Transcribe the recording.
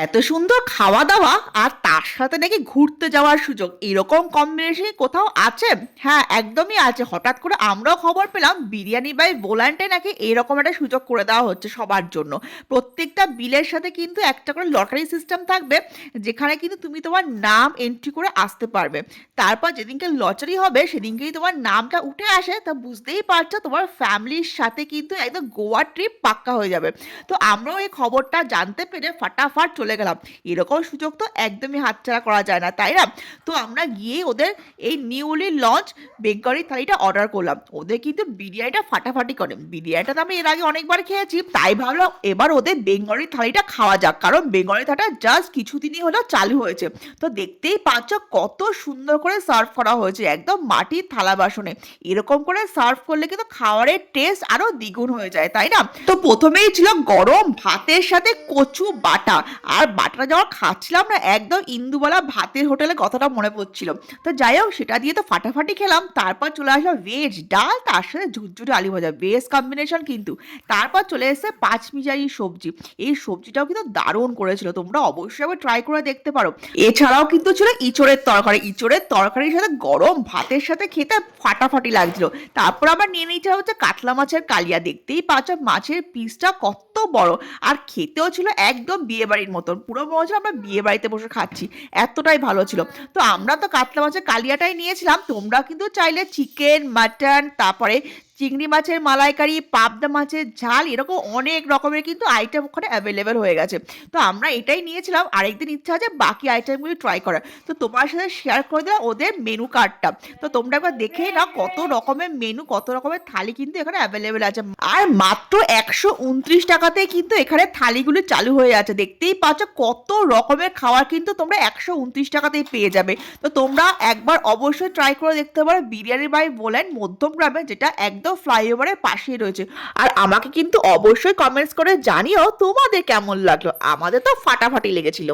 এত সুন্দর খাওয়া দাওয়া আর তার সাথে নাকি ঘুরতে যাওয়ার সুযোগ, এরকম কম্বিনেশন কোথাও আছে? হ্যাঁ, একদমই আছে। হঠাৎ করে আমরাও খবর পেলাম বিরিয়ানি বাই ভোলান্টে নাকি এরকম একটা সুযোগ করে দেওয়া হচ্ছে সবার জন্য। প্রত্যেকটা বিলের সাথে কিন্তু একটা করে লটারি সিস্টেম থাকবে, যেখানে কিন্তু তুমি তোমার নাম এন্ট্রি করে আসতে পারবে। তারপর যেদিনকে লটারি হবে সেদিনকেই তোমার নামটা উঠে আসে, তা বুঝতেই পারছো তোমার ফ্যামিলির সাথে কিন্তু একদম গোয়া ট্রিপ পাক্কা হয়ে যাবে। তো আমরাও এই খবরটা জানতে পেরে ফাটাফাট চলে গেলাম। এরকম সুযোগ তো একদমই হাতছাড়া করা যায় না, তাই না? তো আমরা গিয়েই ওদের এই নিউলি লঞ্চ বেঙ্গলি থালিটা অর্ডার করলাম। ওদের কিন্তু বিরিয়ানিটা ফাটাফাটি করে। বিরিয়ানিটা তো আমি এর আগে অনেকবার খেয়েছি, তাই ভাবলাম এবার ওদের বেঙ্গলি থালিটা খাওয়া যাক, কারণ বেঙ্গলি থালিটা জাস্ট কিছুদিনই হলো চালু হয়েছে। তো দেখতেই পাচ্ছ কত সুন্দর করে সার্ভ করা হয়েছে, একদম মাটির থালা বাসনে। এরকম করে সার্ভ করলে কিন্তু খাবারের টেস্ট আরো দ্বিগুণ হয়ে যায়, তাই না? তো প্রথমেই ছিল গরম ভাতের সাথে কচু বাটা। আর বাটাটা যখন খাচ্ছিলাম না, একদম ইন্দুবালা ভাতের হোটেলের কথাটা মনে পড়ছিল। তো যাই হোক, সেটা দিয়ে তো ফাটাফাটি খেলাম। তারপর চলে আসলো ভেজ ডাল, তার সাথে ঝুরঝুরে আলু ভাজা, বেস্ট কম্বিনেশন কিন্তু। তারপর চলে এসেছে পাঁচমিশালি সবজি। এই সবজিটাও কিন্তু দারুণ করেছিল, তোমরা অবশ্যই আবার ট্রাই করে দেখতে পারো। এছাড়াও কিন্তু ছিল ইঁচড়ের তরকারি। ইঁচড়ের তরকারির সাথে গরম ভাতের সাথে খেতে ফাটাফাটি লাগছিল। তারপর আবার নিয়ে নিয়েছিলাম হচ্ছে কাতলা মাছের কালিয়া। দেখতেই পাচ্ছ মাছের পিসটা কত বড়, আর খেতেও ছিল একদম বিয়ে বাড়ির মতন। পুরো মনে হচ্ছে আমরা বিয়ে বাড়িতে বসে খাচ্ছি, এতটাই ভালো ছিল। তো আমরা তো কাতলা মাছের কালিয়াটাই নিয়েছিলাম। তোমরা কিন্তু চাইলে চিকেন, মাটন, তারপরে চিংড়ি মাছের মালাইকারি, পাবদা মাছের ঝাল, এরকম অনেক রকমের কিন্তু আইটেম ওখানে অ্যাভেলেবেল হয়ে গেছে। তো আমরা এটাই নিয়েছিলাম, আরেকদিন ইচ্ছা আছে বাকি আইটেমগুলি ট্রাই করার। তো তোমার সাথে শেয়ার করে দিলাম ওদের মেনু কার্ডটা। তো তোমরা একবার দেখেই না কত রকমের মেনু, কত রকমের থালি কিন্তু এখানে অ্যাভেলেবেল আছে। আর মাত্র 129 টাকাতেই কিন্তু এখানে থালিগুলি চালু হয়ে আছে। দেখতেই পাচ্ছ কত রকমের খাবার কিন্তু তোমরা 129 টাকাতেই পেয়ে যাবে। তো তোমরা একবার অবশ্যই ট্রাই করে দেখতে পারো বিরিয়ানি বাই ভোলান্ট, মধ্যমগ্রামে, যেটা একদম ফ্লাইওভারের পাশেই রয়েছে। আর আমাকে কিন্তু অবশ্যই কমেন্টস করে জানিও তোমাদের কেমন লাগলো। আমাদের তো ফাটাফাটি লেগেছিল।